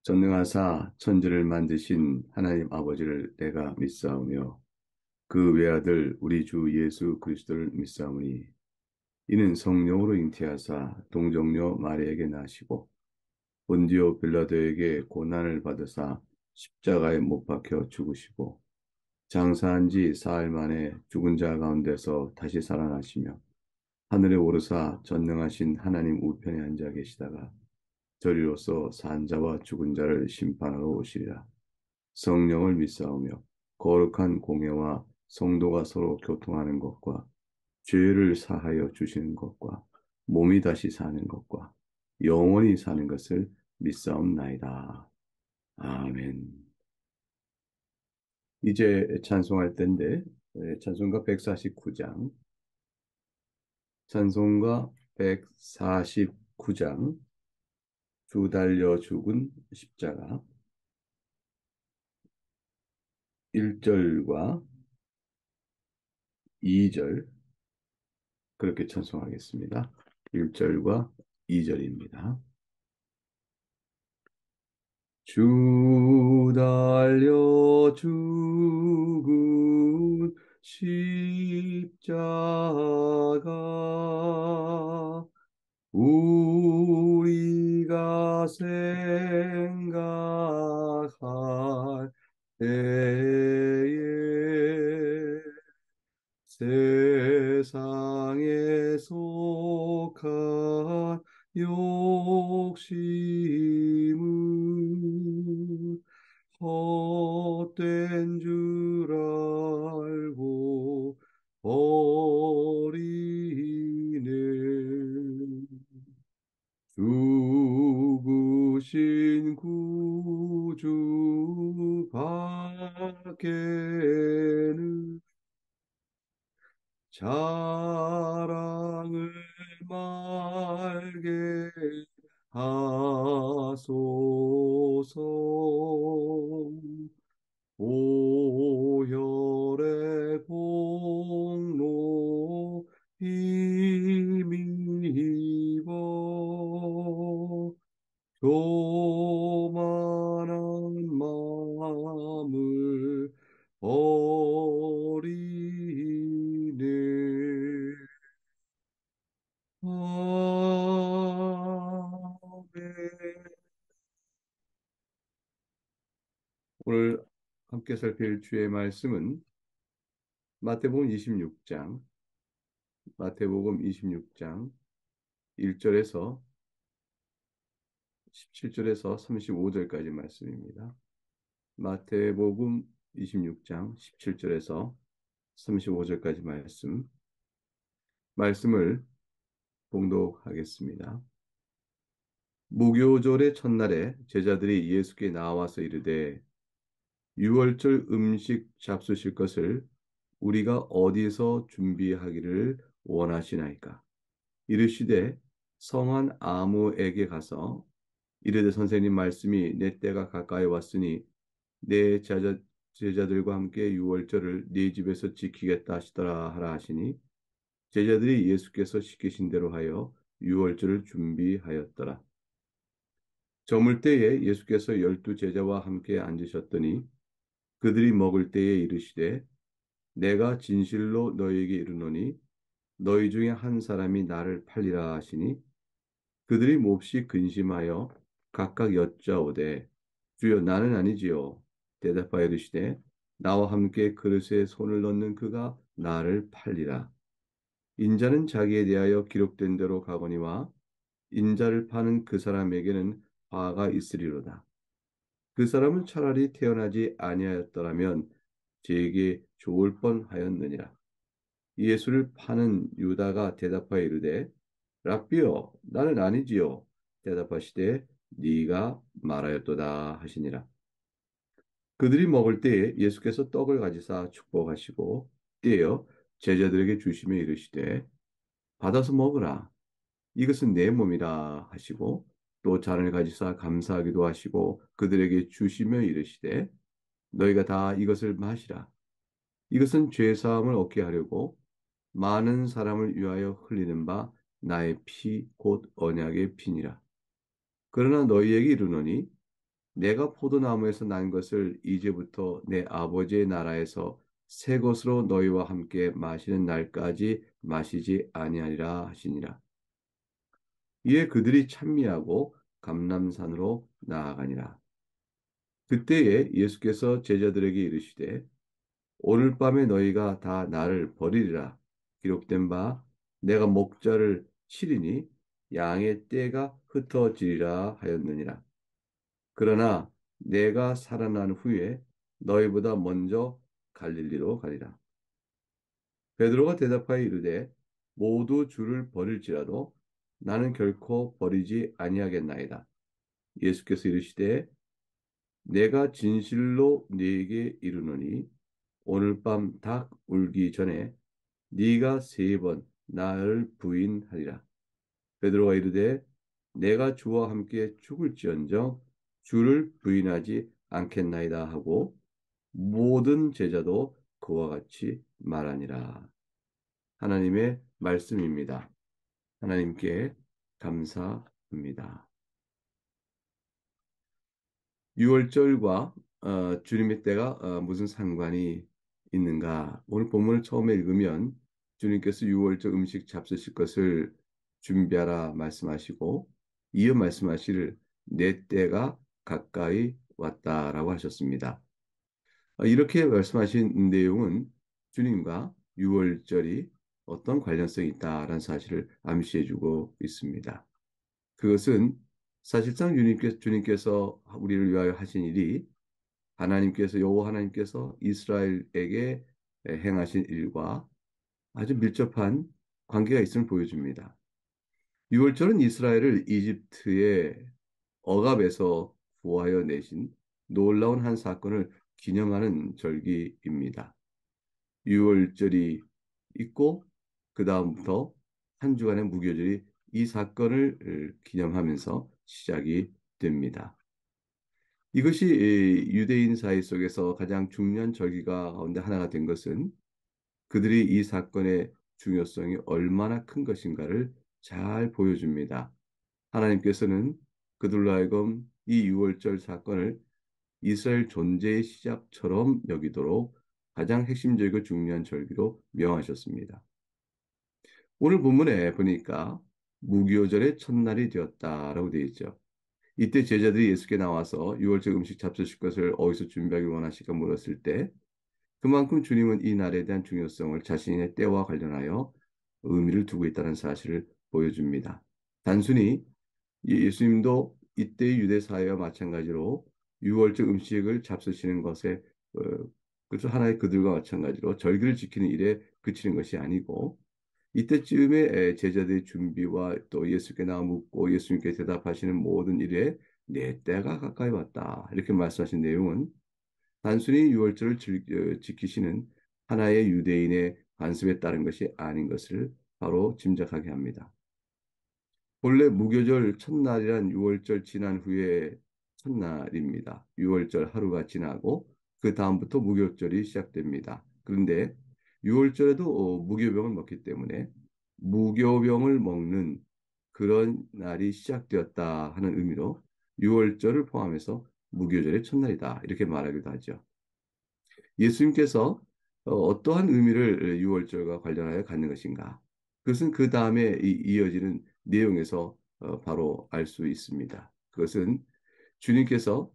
전능하사 천지를 만드신 하나님 아버지를 내가 믿사오며 그 외아들 우리 주 예수 그리스도를 믿사오니 이는 성령으로 잉태하사 동정녀 마리에게 나시고 본디오 빌라도에게 고난을 받으사 십자가에 못 박혀 죽으시고 장사한 지 사흘 만에 죽은 자 가운데서 다시 살아나시며 하늘에 오르사 전능하신 하나님 우편에 앉아 계시다가 저리로서 산 자와 죽은 자를 심판하러 오시리라. 성령을 믿사오며 거룩한 공예와 성도가 서로 교통하는 것과 죄를 사하여 주시는 것과 몸이 다시 사는 것과 영원히 사는 것을 믿사옵나이다. 아멘. 이제 찬송할 때인데 찬송가 149장 찬송가 149장 주 달려 죽은 십자가 1절과 2절 그렇게 찬송하겠습니다. 1절과 2절입니다. 주 달려 죽은 십자가 우리가 생각할 때에 세상에 속한 욕심은 헛된 줄 알고 버리네. 죽으신 구주 밖에는 자랑을 말게 하소서. 오혈의 공로 힘입어 교만한 마음을 버리네. 아멘. 오늘 함께 살필 주의 말씀은 마태복음 26장, 마태복음 26장 1절에서 17절에서 35절까지 말씀입니다. 마태복음 26장 17절에서 35절까지 말씀을 봉독하겠습니다. 무교절의 첫날에 제자들이 예수께 나와서 이르되 유월절 음식 잡수실 것을 우리가 어디서 준비하기를 원하시나이까? 이르시되 성한 아무에게 가서 이르되 선생님 말씀이 내 때가 가까이 왔으니 내 제자들과 함께 유월절을 네 집에서 지키겠다 하시더라 하라 하시니 제자들이 예수께서 시키신 대로 하여 유월절을 준비하였더라. 저물 때에 예수께서 12 제자와 함께 앉으셨더니 그들이 먹을 때에 이르시되 내가 진실로 너희에게 이르노니 너희 중에 한 사람이 나를 팔리라 하시니 그들이 몹시 근심하여 각각 여짜오되 주여 나는 아니지요. 대답하여 이르시되 나와 함께 그릇에 손을 넣는 그가 나를 팔리라. 인자는 자기에 대하여 기록된 대로 가거니와 인자를 파는 그 사람에게는 화가 있으리로다. 그 사람은 차라리 태어나지 아니하였더라면 제게 좋을 뻔하였느니라. 예수를 파는 유다가 대답하여 이르되 랍비여 나는 아니지요. 대답하시되 네가 말하였도다 하시니라. 그들이 먹을 때에 예수께서 떡을 가지사 축복하시고 떼어 제자들에게 주시며 이르시되 받아서 먹으라. 이것은 내 몸이라 하시고 또 잔을 가지사 감사하기도 하시고 그들에게 주시며 이르시되 너희가 다 이것을 마시라. 이것은 죄 사함을 얻게 하려고 많은 사람을 위하여 흘리는 바 나의 피 곧 언약의 피니라. 그러나 너희에게 이르노니 내가 포도나무에서 난 것을 이제부터 내 아버지의 나라에서 새 것으로 너희와 함께 마시는 날까지 마시지 아니하리라 하시니라. 이에 그들이 찬미하고 감람산으로 나아가니라. 그때에 예수께서 제자들에게 이르시되 오늘 밤에 너희가 다 나를 버리리라. 기록된 바 내가 목자를 치리니 양의 떼가 흩어지리라 하였느니라. 그러나 내가 살아난 후에 너희보다 먼저 갈릴리로 가리라. 베드로가 대답하여 이르되 모두 주를 버릴지라도 나는 결코 버리지 아니하겠나이다. 예수께서 이르시되 내가 진실로 네게 이르노니 오늘 밤 닭 울기 전에 네가 세 번 나를 부인하리라. 베드로가 이르되 내가 주와 함께 죽을지언정 주를 부인하지 않겠나이다 하고 모든 제자도 그와 같이 말하니라. 하나님의 말씀입니다. 하나님께 감사합니다. 6월절과 주님의 때가 무슨 상관이 있는가? 오늘 본문을 처음에 읽으면 주님께서 6월절 음식 잡수실 것을 준비하라 말씀하시고 이어 말씀하시를 내 때가 가까이 왔다라고 하셨습니다. 이렇게 말씀하신 내용은 주님과 6월절이 어떤 관련성이 있다라는 사실을 암시해주고 있습니다. 그것은 사실상 주님께서 우리를 위하여 하신 일이 하나님께서 여호와 하나님께서 이스라엘에게 행하신 일과 아주 밀접한 관계가 있음을 보여줍니다. 유월절은 이스라엘을 이집트의 억압에서 구하여 내신 놀라운 한 사건을 기념하는 절기입니다. 유월절이 있고 그 다음부터 한 주간의 무교절이 이 사건을 기념하면서 시작이 됩니다. 이것이 유대인 사회 속에서 가장 중요한 절기가 가운데 하나가 된 것은 그들이 이 사건의 중요성이 얼마나 큰 것인가를 잘 보여줍니다. 하나님께서는 그들로 하여금 이 유월절 사건을 이스라엘 존재의 시작처럼 여기도록 가장 핵심적이고 중요한 절기로 명하셨습니다. 오늘 본문에 보니까 무교절의 첫날이 되었다라고 되어 있죠. 이때 제자들이 예수께 나와서 유월절 음식 잡수실 것을 어디서 준비하기 원하시까 물었을 때 그만큼 주님은 이 날에 대한 중요성을 자신의 때와 관련하여 의미를 두고 있다는 사실을 보여줍니다. 단순히 예수님도 이때의 유대 사회와 마찬가지로 유월절 음식을 잡수시는 것에 어, 그래서 하나의 그들과 마찬가지로 절기를 지키는 일에 그치는 것이 아니고 이때쯤에 제자들의 준비와 또 예수께 나와 묻고 예수님께 대답하시는 모든 일에 내 때가 가까이 왔다. 이렇게 말씀하신 내용은 단순히 유월절을 지키시는 하나의 유대인의 관습에 따른 것이 아닌 것을 바로 짐작하게 합니다. 본래 무교절 첫날이란 유월절 지난 후에 첫날입니다. 유월절 하루가 지나고 그 다음부터 무교절이 시작됩니다. 그런데 유월절에도 무교병을 먹기 때문에 무교병을 먹는 그런 날이 시작되었다 하는 의미로 유월절을 포함해서 무교절의 첫날이다 이렇게 말하기도 하죠. 예수님께서 어떠한 의미를 유월절과 관련하여 갖는 것인가? 그것은 그 다음에 이어지는 내용에서 바로 알 수 있습니다. 그것은 주님께서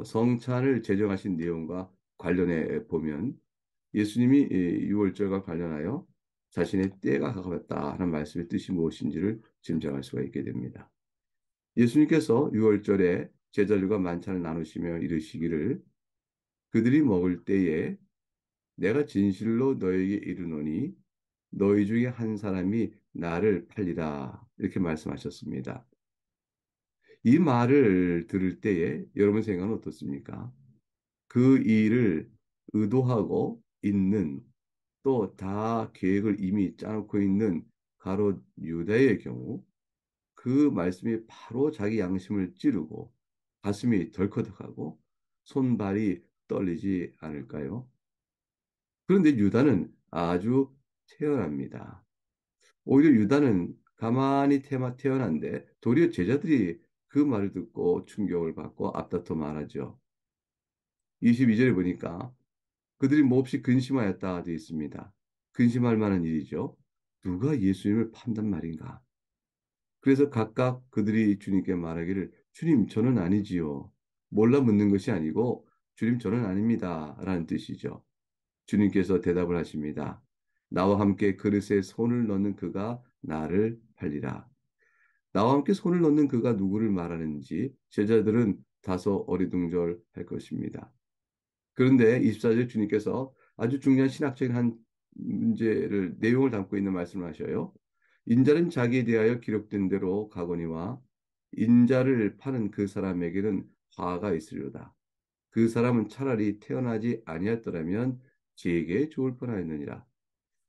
성찬을 제정하신 내용과 관련해 보면 예수님이 유월절과 관련하여 자신의 때가 가까웠다 하는 말씀의 뜻이 무엇인지를 짐작할 수가 있게 됩니다. 예수님께서 유월절에 제자들과 만찬을 나누시며 이르시기를 그들이 먹을 때에 내가 진실로 너에게 이르노니 너희 중에 한 사람이 나를 팔리라 이렇게 말씀하셨습니다. 이 말을 들을 때에 여러분 생각은 어떻습니까? 그 일을 의도하고 있는 또 다 계획을 이미 짜놓고 있는 가롯 유다의 경우 그 말씀이 바로 자기 양심을 찌르고 가슴이 덜커덕하고 손발이 떨리지 않을까요? 그런데 유다는 아주 태연합니다. 오히려 유다는 가만히 태어난데 도리어 제자들이 그 말을 듣고 충격을 받고 앞다퉈 말하죠. 22절에 보니까 그들이 몹시 근심하였다 되어 있습니다. 근심할 만한 일이죠. 누가 예수님을 판단 말인가? 그래서 각각 그들이 주님께 말하기를 주님 저는 아니지요. 몰라 묻는 것이 아니고 주님 저는 아닙니다. 라는 뜻이죠. 주님께서 대답을 하십니다. 나와 함께 그릇에 손을 넣는 그가 나를 팔리라. 나와 함께 손을 넣는 그가 누구를 말하는지 제자들은 다소 어리둥절할 것입니다. 그런데 24절 주님께서 아주 중요한 신학적인 한 문제를 내용을 담고 있는 말씀을 하셔요. 인자는 자기에 대하여 기록된 대로 가거니와 인자를 파는 그 사람에게는 화가 있으리로다. 그 사람은 차라리 태어나지 아니었더라면 제게 좋을 뻔하였느니라.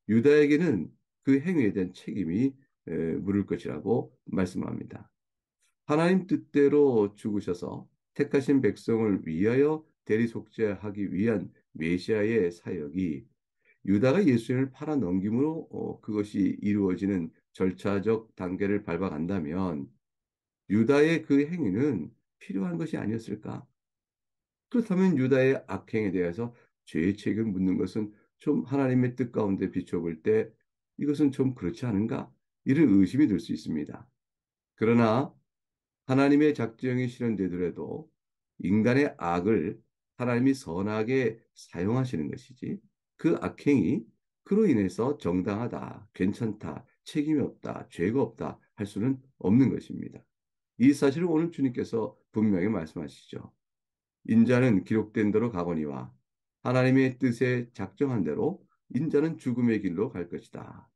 유다에게는 그 행위에 대한 책임이 물을 것이라고 말씀합니다. 하나님 뜻대로 죽으셔서 택하신 백성을 위하여 대리속죄하기 위한 메시아의 사역이 유다가 예수님을 팔아 넘김으로 그것이 이루어지는 절차적 단계를 밟아간다면 유다의 그 행위는 필요한 것이 아니었을까? 그렇다면 유다의 악행에 대해서 죄의 책임을 묻는 것은 좀 하나님의 뜻 가운데 비춰볼 때 이것은 좀 그렇지 않은가? 이런 의심이 들 수 있습니다. 그러나 하나님의 작정이 실현되더라도 인간의 악을 하나님이 선하게 사용하시는 것이지 그 악행이 그로 인해서 정당하다, 괜찮다, 책임이 없다, 죄가 없다 할 수는 없는 것입니다. 이 사실을 오늘 주님께서 분명히 말씀하시죠. 인자는 기록된 대로 가거니와 하나님의 뜻에 작정한 대로 인자는 죽음의 길로 갈 것이다.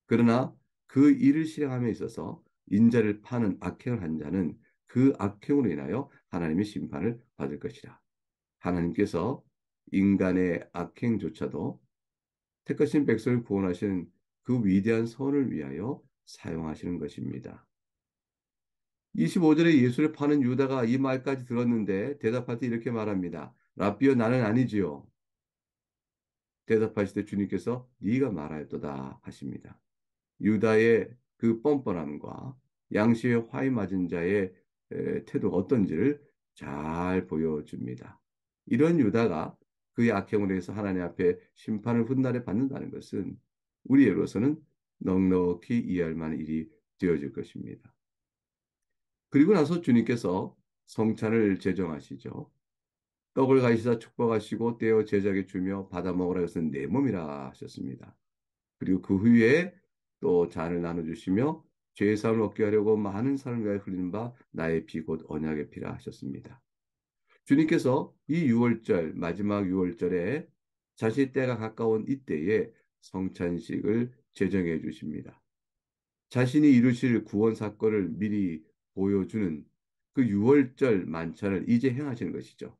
그러나 그 일을 실행함에 있어서 인자를 파는 악행을 한 자는 그 악행으로 인하여 하나님의 심판을 받을 것이라. 하나님께서 인간의 악행조차도 택하신 백성을 구원하시는 그 위대한 선을 위하여 사용하시는 것입니다. 25절에 예수를 파는 유다가 이 말까지 들었는데 대답할 때 이렇게 말합니다. 라비어 나는 아니지요. 대답하실 때 주님께서 네가 말하였도다 하십니다. 유다의 그 뻔뻔함과 양심의 화에 맞은 자의 태도가 어떤지를 잘 보여줍니다. 이런 유다가 그의 악행으로 해서 하나님 앞에 심판을 훗날에 받는다는 것은 우리로서는 넉넉히 이해할 만한 일이 되어질 것입니다. 그리고 나서 주님께서 성찬을 제정하시죠. 떡을 가지시다 축복하시고 떼어 제자에게 주며 받아 먹으라 해서는 내 몸이라 하셨습니다. 그리고 그 후에 또 잔을 나눠주시며 죄의 사함을 얻게 하려고 많은 사람을 위하여 흘리는 바 나의 피 곧 언약의 피라 하셨습니다. 주님께서 이 유월절 마지막 유월절에 자신의 때가 가까운 이때에 성찬식을 제정해 주십니다. 자신이 이루실 구원 사건을 미리 보여주는 그 유월절 만찬을 이제 행하시는 것이죠.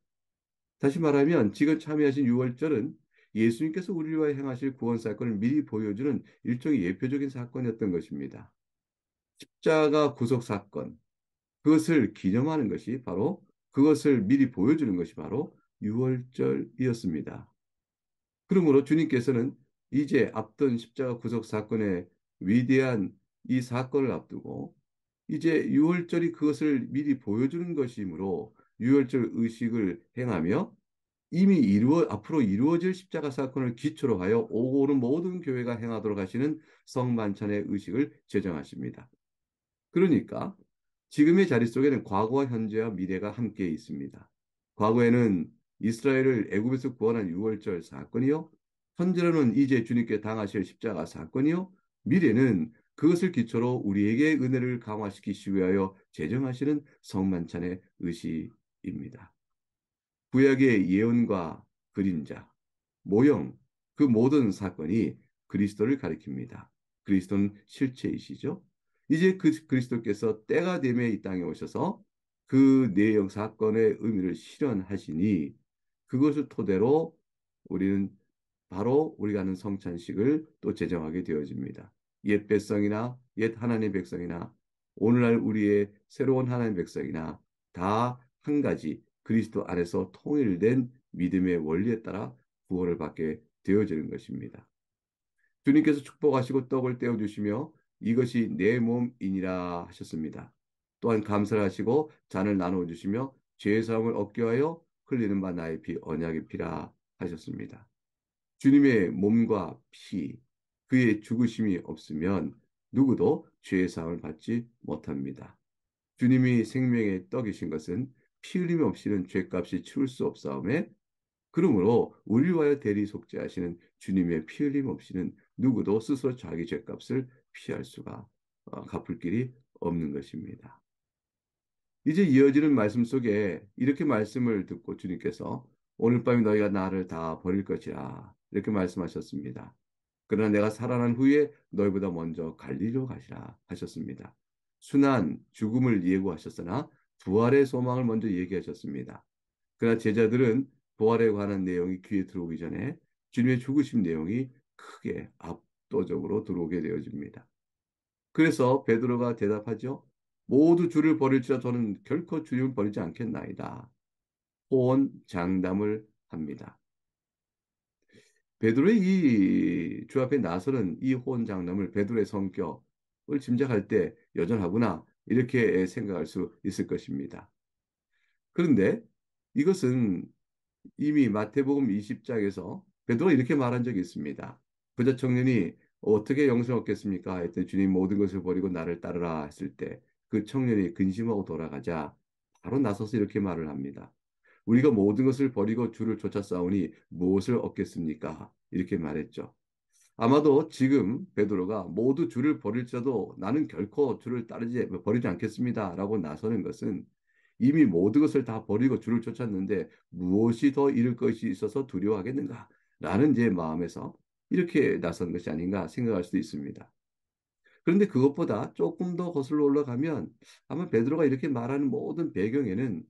다시 말하면 지금 참여하신 유월절은 예수님께서 우리를 위하여 행하실 구원 사건을 미리 보여주는 일종의 예표적인 사건이었던 것입니다. 십자가 구속 사건, 그것을 기념하는 것이 바로 그것을 미리 보여주는 것이 바로 유월절이었습니다. 그러므로 주님께서는 이제 앞둔 십자가 구속 사건의 위대한 이 사건을 앞두고 이제 유월절이 그것을 미리 보여주는 것이므로 유월절 의식을 행하며 이미 앞으로 이루어질 십자가 사건을 기초로 하여 오고 오는 모든 교회가 행하도록 하시는 성만찬의 의식을 제정하십니다. 그러니까 지금의 자리 속에는 과거와 현재와 미래가 함께 있습니다. 과거에는 이스라엘을 애굽에서 구원한 유월절 사건이요. 현재로는 이제 주님께 당하실 십자가 사건이요. 미래는 그것을 기초로 우리에게 은혜를 강화시키시기 위하여 제정하시는 성만찬의 의식입니다. 구약의 예언과 그림자, 모형, 그 모든 사건이 그리스도를 가리킵니다. 그리스도는 실체이시죠. 이제 그 그리스도께서 때가 되매 이 땅에 오셔서 그 내용 사건의 의미를 실현하시니 그것을 토대로 우리는 바로 우리가 하는 성찬식을 또 제정하게 되어집니다. 옛 백성이나 옛 하나님의 백성이나 오늘날 우리의 새로운 하나님의 백성이나 다 한 가지 그리스도 안에서 통일된 믿음의 원리에 따라 구원을 받게 되어지는 것입니다. 주님께서 축복하시고 떡을 떼어주시며 이것이 내 몸이니라 하셨습니다. 또한 감사를 하시고 잔을 나누어 주시며 죄 사함을 얻게 하여 흘리는 바 나의 피 언약의 피라 하셨습니다. 주님의 몸과 피, 그의 죽으심이 없으면 누구도 죄의 사함을 받지 못합니다. 주님이 생명의 떡이신 것은 피 흘림 없이는 죄값이 치울 수 없사오매 그러므로 우리를 위하여 대리 속죄하시는 주님의 피 흘림 없이는 누구도 스스로 자기 죄값을 피할 수가 갚을 길이 없는 것입니다. 이제 이어지는 말씀 속에 이렇게 말씀을 듣고 주님께서 오늘 밤에 너희가 나를 다 버릴 것이라 이렇게 말씀하셨습니다. 그러나 내가 살아난 후에 너희보다 먼저 갈릴리로 가시라 하셨습니다. 순환, 죽음을 예고하셨으나 부활의 소망을 먼저 얘기하셨습니다. 그러나 제자들은 부활에 관한 내용이 귀에 들어오기 전에 주님의 죽으심 내용이 크게 압도적으로 들어오게 되어집니다. 그래서 베드로가 대답하죠. 모두 주를 버릴지라 저는 결코 주님을 버리지 않겠나이다. 호언 장담을 합니다. 베드로의 이 주 앞에 나서는 이 호언 장담을 베드로의 성격을 짐작할 때 여전하구나 이렇게 생각할 수 있을 것입니다. 그런데 이것은 이미 마태복음 20장에서 베드로가 이렇게 말한 적이 있습니다. 부자 청년이 어떻게 영생을 얻겠습니까? 했더니 주님 모든 것을 버리고 나를 따르라 했을 때 그 청년이 근심하고 돌아가자 바로 나서서 이렇게 말을 합니다. 우리가 모든 것을 버리고 주를 쫓아 싸우니 무엇을 얻겠습니까? 이렇게 말했죠. 아마도 지금 베드로가 모두 주를 버릴지라도 나는 결코 주를 버리지 않겠습니다라고 나서는 것은 이미 모든 것을 다 버리고 주를 쫓았는데 무엇이 더 잃을 것이 있어서 두려워하겠는가? 라는 제 마음에서 이렇게 나선 것이 아닌가 생각할 수도 있습니다. 그런데 그것보다 조금 더 거슬러 올라가면 아마 베드로가 이렇게 말하는 모든 배경에는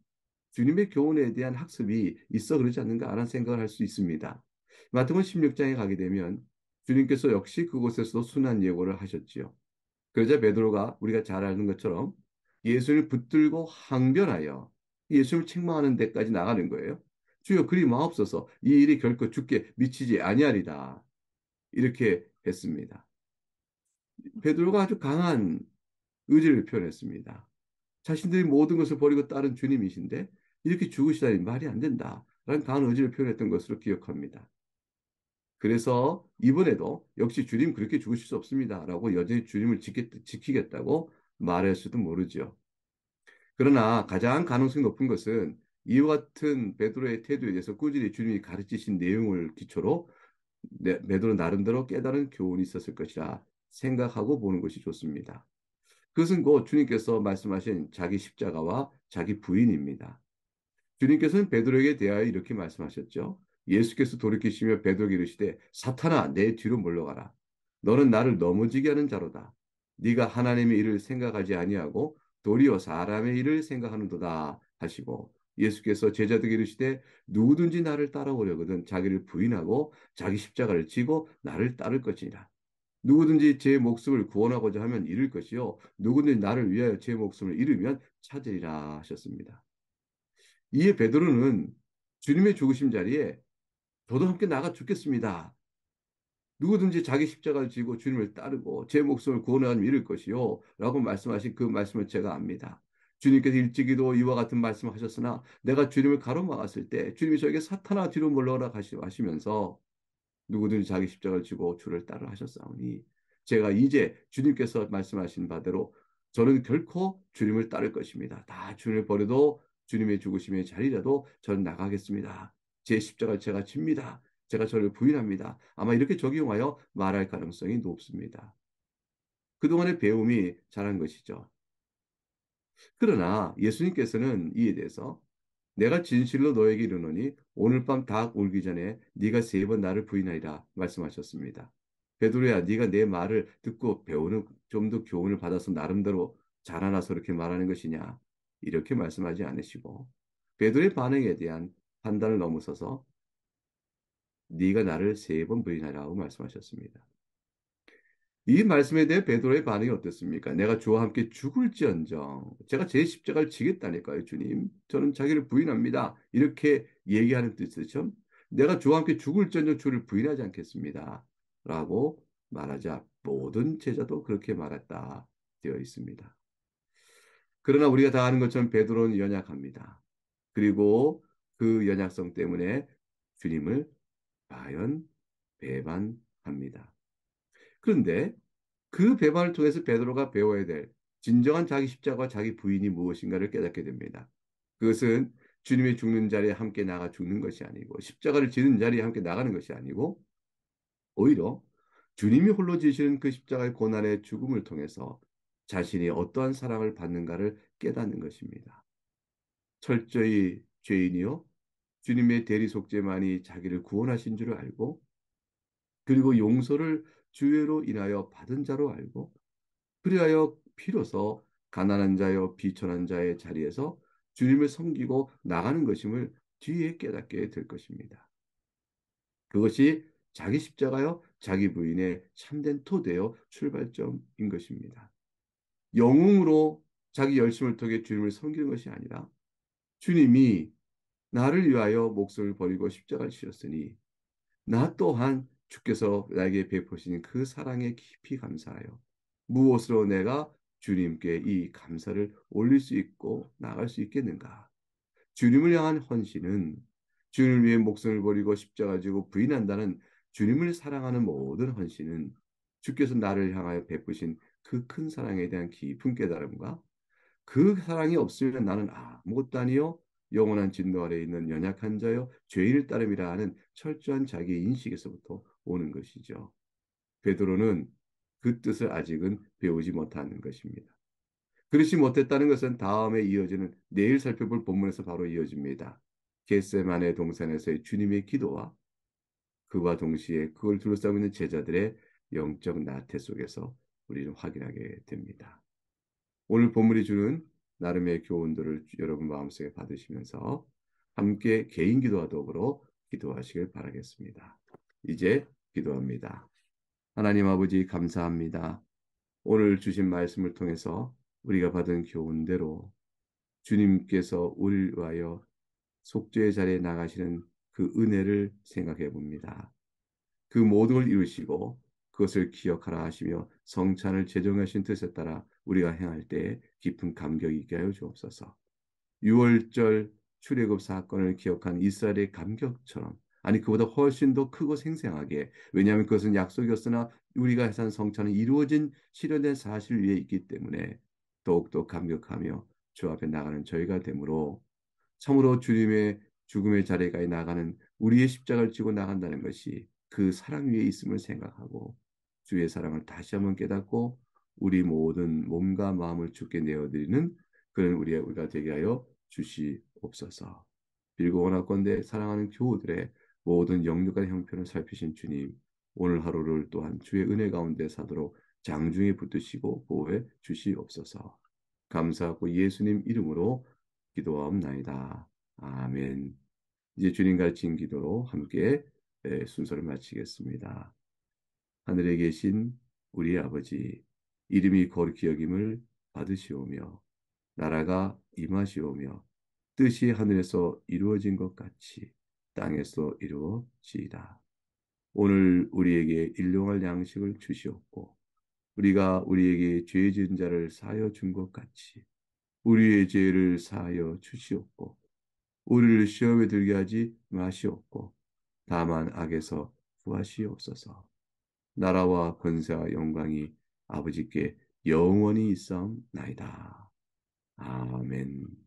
주님의 교훈에 대한 학습이 있어 그러지 않는가 하는 생각을 할 수 있습니다. 마태복음 16장에 가게 되면 주님께서 역시 그곳에서도 순환 예고를 하셨지요. 그러자 베드로가 우리가 잘 아는 것처럼 예수를 붙들고 항변하여 예수를 책망하는 데까지 나가는 거예요. 주여 그리 마옵소서 이 일이 결코 주께 미치지 아니하리다. 이렇게 했습니다. 베드로가 아주 강한 의지를 표현했습니다. 자신들이 모든 것을 버리고 따른 주님이신데 이렇게 죽으시다니 말이 안 된다. 라는 강한 의지를 표현했던 것으로 기억합니다. 그래서 이번에도 역시 주님 그렇게 죽으실 수 없습니다. 라고 여전히 주님을 지키겠다고 말할 수도 모르죠. 그러나 가장 가능성이 높은 것은 이와 같은 베드로의 태도에 대해서 꾸준히 주님이 가르치신 내용을 기초로 베드로 나름대로 깨달은 교훈이 있었을 것이라 생각하고 보는 것이 좋습니다. 그것은 곧 주님께서 말씀하신 자기 십자가와 자기 부인입니다. 주님께서는 베드로에게 대하여 이렇게 말씀하셨죠. 예수께서 돌이키시며 베드로에게 이르시되 사탄아 내 뒤로 물러가라. 너는 나를 넘어지게 하는 자로다. 네가 하나님의 일을 생각하지 아니하고 도리어 사람의 일을 생각하는도다 하시고 예수께서 제자들에게 이르시되 누구든지 나를 따라오려거든 자기를 부인하고 자기 십자가를 지고 나를 따를 것이니라. 누구든지 제 목숨을 구원하고자 하면 잃을 것이요 누구든지 나를 위하여 제 목숨을 잃으면 찾으리라 하셨습니다. 이에 베드로는 주님의 죽으심 자리에 저도 함께 나가 죽겠습니다. 누구든지 자기 십자가를 지고 주님을 따르고 제 목숨을 구원하면 잃을 것이요. 라고 말씀하신 그 말씀을 제가 압니다. 주님께서 일찍이도 이와 같은 말씀을 하셨으나 내가 주님을 가로막았을 때 주님이 저에게 사탄아 뒤로 물러가라 하시면서 누구든지 자기 십자가를 지고 주를 따르라 하셨사오니 제가 이제 주님께서 말씀하신 바대로 저는 결코 주님을 따를 것입니다. 다 주님을 버려도 주님의 죽으심의 자리라도 저는 나가겠습니다. 제 십자가를 제가 집니다. 제가 저를 부인합니다. 아마 이렇게 적용하여 말할 가능성이 높습니다. 그동안의 배움이 잘한 것이죠. 그러나 예수님께서는 이에 대해서 내가 진실로 너에게 이르노니 오늘 밤 닭 울기 전에 네가 3번 나를 부인하리라 말씀하셨습니다. 베드로야 네가 내 말을 듣고 배우는 좀 더 교훈을 받아서 나름대로 자라나서 그렇게 말하는 것이냐 이렇게 말씀하지 않으시고 베드로의 반응에 대한 판단을 넘어서서 네가 나를 3번 부인하라고 말씀하셨습니다. 이 말씀에 대해 베드로의 반응이 어땠습니까? 내가 주와 함께 죽을지언정 제가 제 십자가를 지겠다니까요, 주님. 저는 자기를 부인합니다. 이렇게 얘기하는 뜻이죠. 내가 주와 함께 죽을지언정 주를 부인하지 않겠습니다. 라고 말하자 모든 제자도 그렇게 말했다 되어 있습니다. 그러나 우리가 다 아는 것처럼 베드로는 연약합니다. 그리고 그 연약성 때문에 주님을 과연 배반합니다. 그런데 그 배반을 통해서 베드로가 배워야 될 진정한 자기 십자가와 자기 부인이 무엇인가를 깨닫게 됩니다. 그것은 주님의 죽는 자리에 함께 나가 죽는 것이 아니고 십자가를 지는 자리에 함께 나가는 것이 아니고 오히려 주님이 홀로 지시는 그 십자가의 고난의 죽음을 통해서 자신이 어떠한 사랑을 받는가를 깨닫는 것입니다. 철저히 죄인이요 주님의 대리 속죄만이 자기를 구원하신 줄을 알고 그리고 용서를 주의로 인하여 받은 자로 알고 그리하여 비로소 가난한 자여 비천한 자의 자리에서 주님을 섬기고 나가는 것임을 뒤에 깨닫게 될 것입니다. 그것이 자기 십자가요 자기 부인의 참된 토대요 출발점인 것입니다. 영웅으로 자기 열심을 통해 주님을 섬기는 것이 아니라 주님이 나를 위하여 목숨을 버리고 십자가를 지셨으니 나 또한 주께서 나에게 베푸신 그 사랑에 깊이 감사하여 무엇으로 내가 주님께 이 감사를 올릴 수 있고 나갈 수 있겠는가? 주님을 향한 헌신은 주님을 위해 목숨을 버리고 십자가 지고 부인한다는 주님을 사랑하는 모든 헌신은 주께서 나를 향하여 베푸신 그 큰 사랑에 대한 깊은 깨달음과 그 사랑이 없으면 나는 아무것도 아니요 영원한 진노 아래 있는 연약한 자요 죄인을 따름이라 하는 철저한 자기 인식에서부터 오는 것이죠. 베드로는 그 뜻을 아직은 배우지 못하는 것입니다. 그렇지 못했다는 것은 다음에 이어지는 내일 살펴볼 본문에서 바로 이어집니다. 겟세마네 동산에서의 주님의 기도와 그와 동시에 그걸 둘러싸고 있는 제자들의 영적 나태 속에서 우리는 확인하게 됩니다. 오늘 본문이 주는 나름의 교훈들을 여러분 마음속에 받으시면서 함께 개인 기도와 더불어 기도하시길 바라겠습니다. 이제 기도합니다. 하나님 아버지 감사합니다. 오늘 주신 말씀을 통해서 우리가 받은 교훈대로 주님께서 우리를 위하여 속죄의 자리에 나가시는 그 은혜를 생각해 봅니다. 그 모든 걸 이루시고 그것을 기억하라 하시며 성찬을 제정하신 뜻에 따라 우리가 행할 때 깊은 감격이 있게 하여 주옵소서. 6월절 출애굽 사건을 기억한 이스라엘의 감격처럼 아니 그보다 훨씬 더 크고 생생하게 왜냐하면 그것은 약속이었으나 우리가 산 성찬은 이루어진 실현된 사실 위에 있기 때문에 더욱더 감격하며 주 앞에 나가는 저희가 되므로 참으로 주님의 죽음의 자리에 나가는 우리의 십자가를 지고 나간다는 것이 그 사랑 위에 있음을 생각하고 주의 사랑을 다시 한번 깨닫고 우리 모든 몸과 마음을 주께 내어드리는 그런 우리가 되게 하여 주시옵소서. 빌고 원하건대 사랑하는 교우들의 모든 영육간 형편을 살피신 주님, 오늘 하루를 또한 주의 은혜 가운데 사도록 장중에 붙드시고 보호해 주시옵소서. 감사하고 예수님 이름으로 기도하옵나이다. 아멘. 이제 주님 가르친 기도로 함께 순서를 마치겠습니다. 하늘에 계신 우리 아버지, 이름이 거룩히 여김을 받으시오며, 나라가 임하시오며, 뜻이 하늘에서 이루어진 것 같이 땅에서 이루어지이다. 오늘 우리에게 일용할 양식을 주시옵고, 우리가 우리에게 죄 지은 자를 사하여 준 것 같이, 우리의 죄를 사하여 주시옵고, 우리를 시험에 들게 하지 마시옵고, 다만 악에서 구하시옵소서. 나라와 권세와 영광이 아버지께 영원히 있사옵나이다. 아멘.